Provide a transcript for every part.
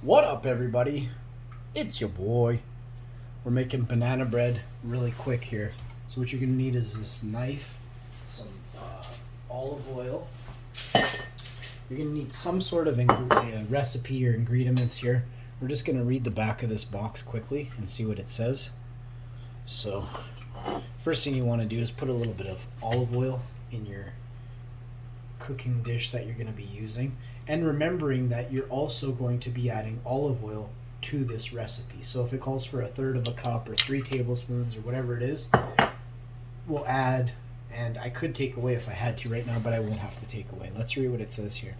What up, everybody? It's your boy. We're making banana bread really quick here. So what you're gonna need is this knife, some olive oil. You're gonna need some sort of recipe or ingredients here. We're just gonna read the back of this box quickly and see what it says. So first thing you want to do is put a little bit of olive oil in your cooking dish that you're going to be using, and remembering that you're also going to be adding olive oil to this recipe. So if it calls for a third of a cup or 3 tablespoons or whatever it is, we'll add, and I could take away if I had to right now, but I won't have to take away. Let's read what it says here.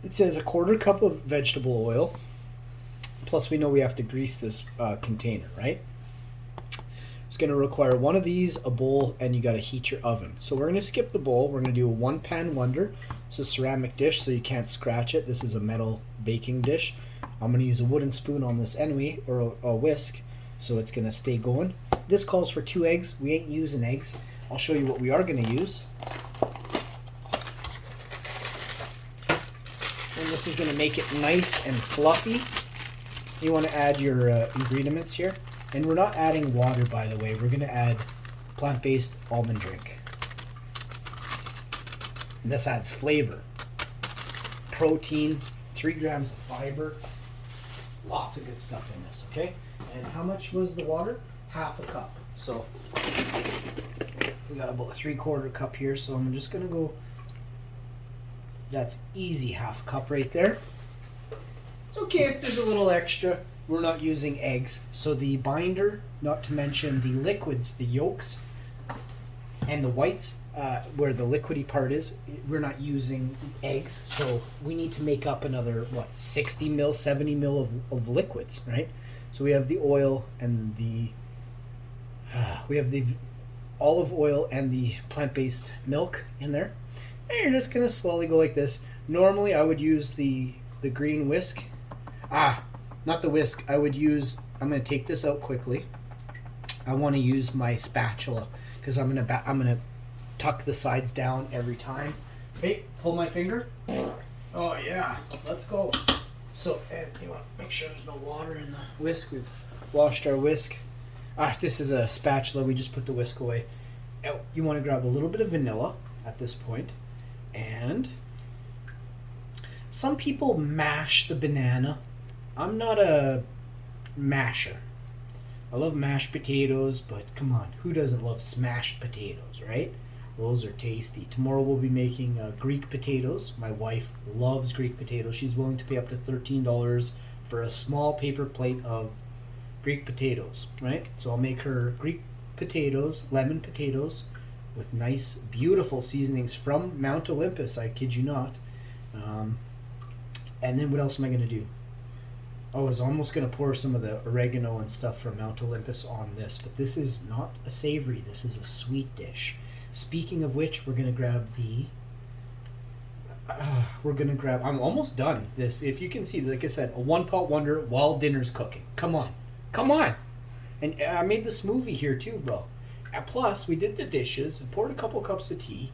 It says a 1/4 cup of vegetable oil, plus we know we have to grease this container, right? It's going to require one of these, a bowl, and you got to heat your oven. So we're going to skip the bowl. We're going to do a 1-pan wonder. It's a ceramic dish, so you can't scratch it. This is a metal baking dish. I'm going to use a wooden spoon on this anyway, or a whisk, so it's going to stay going. This calls for 2 eggs. We ain't using eggs. I'll show you what we are going to use. And this is going to make it nice and fluffy. You want to add your ingredients here. And we're not adding water, by the way. We're going to add plant-based almond drink. And this adds flavor, protein, 3 grams of fiber, lots of good stuff in this, okay? And how much was the water? 1/2 cup. So we got about 3/4 cup here, so I'm just going to go, that's easy 1/2 cup right there. It's okay if there's a little extra. We're not using eggs, so the binder, not to mention the liquids, the yolks and the whites, where the liquidy part is, we're not using eggs, so we need to make up another 60 mil, 70 mil of liquids, right? So we have the oil and the olive oil and the plant-based milk in there, and you're just gonna slowly go like this. Normally I would use the green whisk. Not the whisk. I'm going to take this out quickly. I want to use my spatula because I'm going to tuck the sides down every time. Hey, pull my finger. Oh yeah, let's go. So, and you want to make sure there's no water in the whisk. We've washed our whisk. This is a spatula. We just put the whisk away. You want to grab a little bit of vanilla at this point, and some people mash the banana. I'm not a masher. I love mashed potatoes, but come on, who doesn't love smashed potatoes, right? Those are tasty. Tomorrow we'll be making Greek potatoes. My wife loves Greek potatoes. She's willing to pay up to $13 for a small paper plate of Greek potatoes, right? So I'll make her Greek potatoes, lemon potatoes, with nice, beautiful seasonings from Mount Olympus, I kid you not. And then what else am I going to do? I was almost going to pour some of the oregano and stuff from Mount Olympus on this, but this is not a savory. This is a sweet dish. Speaking of which, we're going to grab I'm almost done. This, if you can see, like I said, a 1-pot wonder while dinner's cooking. Come on. Come on. And I made the smoothie here too, bro. Plus, we did the dishes and poured a couple cups of tea.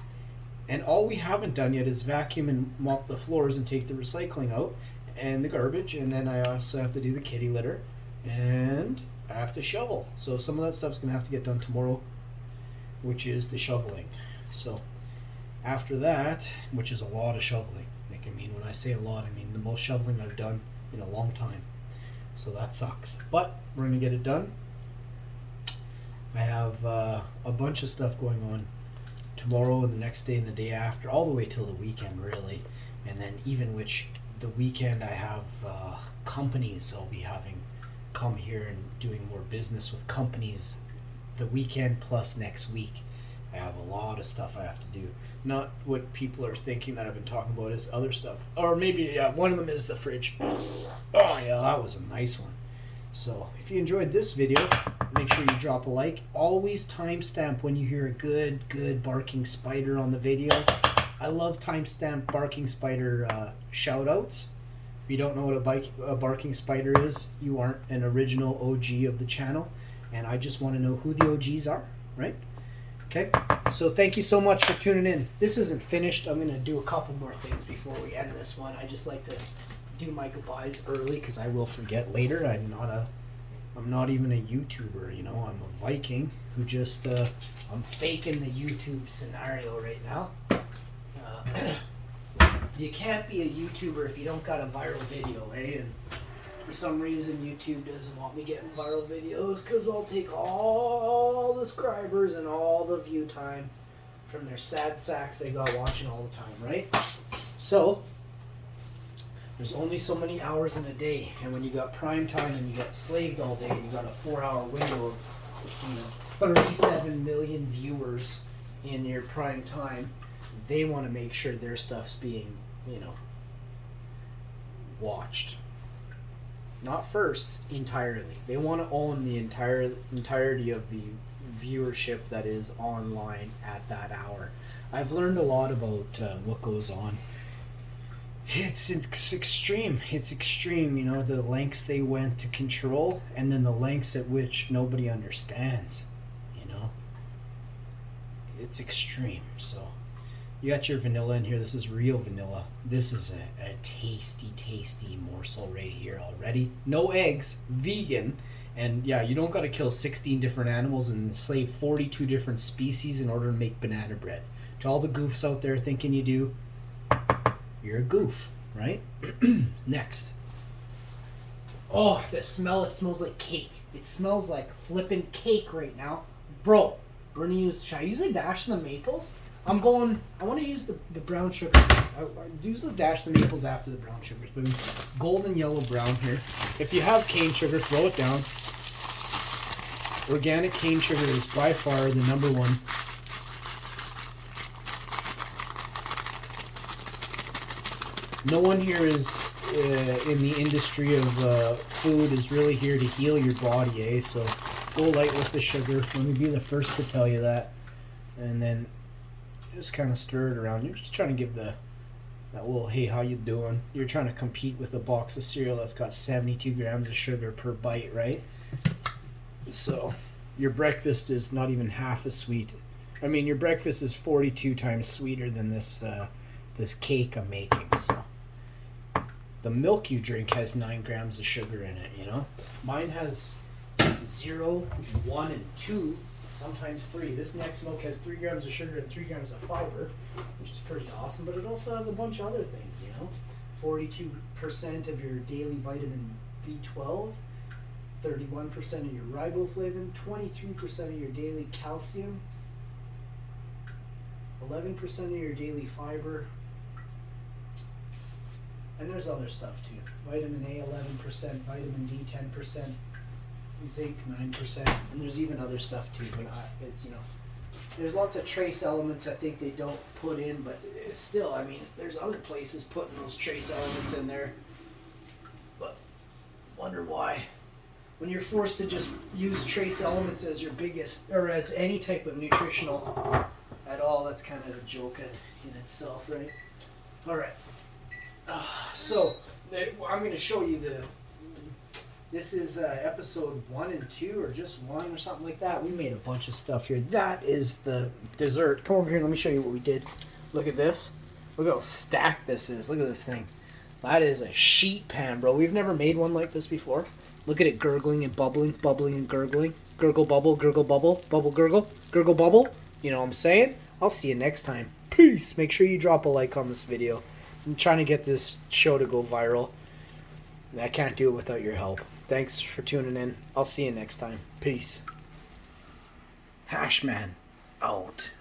And all we haven't done yet is vacuum and mop the floors and take the recycling out and the garbage, and then I also have to do the kitty litter, and I have to shovel. So some of that stuff's gonna have to get done tomorrow, which is the shoveling. So after that, which is a lot of shoveling. Like, I mean, when I say a lot, I mean the most shoveling I've done in a long time. So that sucks, but we're gonna get it done. I have a bunch of stuff going on tomorrow and the next day and the day after, all the way till the weekend, really. And then even the weekend I have companies I'll be having come here and doing more business with companies the weekend plus next week. I have a lot of stuff I have to do. Not what people are thinking that I've been talking about is other stuff. Or maybe, one of them is the fridge. Oh yeah, that was a nice one. So if you enjoyed this video, make sure you drop a like. Always timestamp when you hear a good barking spider on the video. I love timestamp barking spider shout outs. If you don't know what a barking spider is, you aren't an original OG of the channel, and I just want to know who the OGs are, right? Okay, so thank you so much for tuning in. This isn't finished. I'm going to do a couple more things before we end this one. I just like to do my goodbyes early because I will forget later. I'm not even a YouTuber, you know. I'm a Viking who just I'm faking the YouTube scenario right now. You can't be a YouTuber if you don't got a viral video, eh? And for some reason, YouTube doesn't want me getting viral videos because I'll take all the subscribers and all the view time from their sad sacks they got watching all the time, right? So, there's only so many hours in a day, and when you got prime time and you got slaved all day and you got a 4-hour window of 37 million viewers in your prime time, they want to make sure their stuff's being, watched. Not first entirely. They want to own the entirety of the viewership that is online at that hour. I've learned a lot about what goes on. It's extreme. It's extreme, the lengths they went to control, and then the lengths at which nobody understands, It's extreme. So, you got your vanilla in here. This is real vanilla. This is a tasty, tasty morsel right here already. No eggs, vegan, and yeah, you don't got to kill 16 different animals and enslave 42 different species in order to make banana bread. To all the goofs out there thinking you do, you're a goof, right? Next. Oh, the smell, it smells like cake. It smells like flippin' cake right now. Bro, we're gonna should I use a dash of the maples? I want to use the brown sugar. I usually dash the maples after the brown sugars, but golden yellow brown here. If you have cane sugar, throw it down. Organic cane sugar is by far the number one. No one here is in the industry of food is really here to heal your body, eh? So go light with the sugar. Let me be the first to tell you that. And then just kind of stir it around. You're just trying to give that little, hey, how you doing? You're trying to compete with a box of cereal that's got 72 grams of sugar per bite, right? So your breakfast is not even half as sweet. I mean, your breakfast is 42 times sweeter than this cake I'm making. So the milk you drink has 9 grams of sugar in it, Mine has 0, 1, and 2. Sometimes 3. This next milk has 3 grams of sugar and 3 grams of fiber, which is pretty awesome, but it also has a bunch of other things, 42% of your daily vitamin B12, 31% of your riboflavin, 23% of your daily calcium, 11% of your daily fiber, and there's other stuff too. Vitamin A 11%, vitamin D 10%, zinc 9%, and there's even other stuff too, but it's there's lots of trace elements I think they don't put in, but still, I mean, there's other places putting those trace elements in there, but wonder why. When you're forced to just use trace elements as your biggest, or as any type of nutritional at all, that's kind of a joke in itself, right? Alright, so I'm going to show you this is episode 1 and 2, or just 1 or something like that. We made a bunch of stuff here. That is the dessert. Come over here, let me show you what we did. Look at this. Look how stacked this is. Look at this thing. That is a sheet pan, bro. We've never made one like this before. Look at it gurgling and bubbling, bubbling and gurgling. Gurgle, bubble, gurgle, bubble, bubble, gurgle, gurgle, bubble. You know what I'm saying? I'll see you next time. Peace. Make sure you drop a like on this video. I'm trying to get this show to go viral. I can't do it without your help. Thanks for tuning in. I'll see you next time. Peace. Hashman out.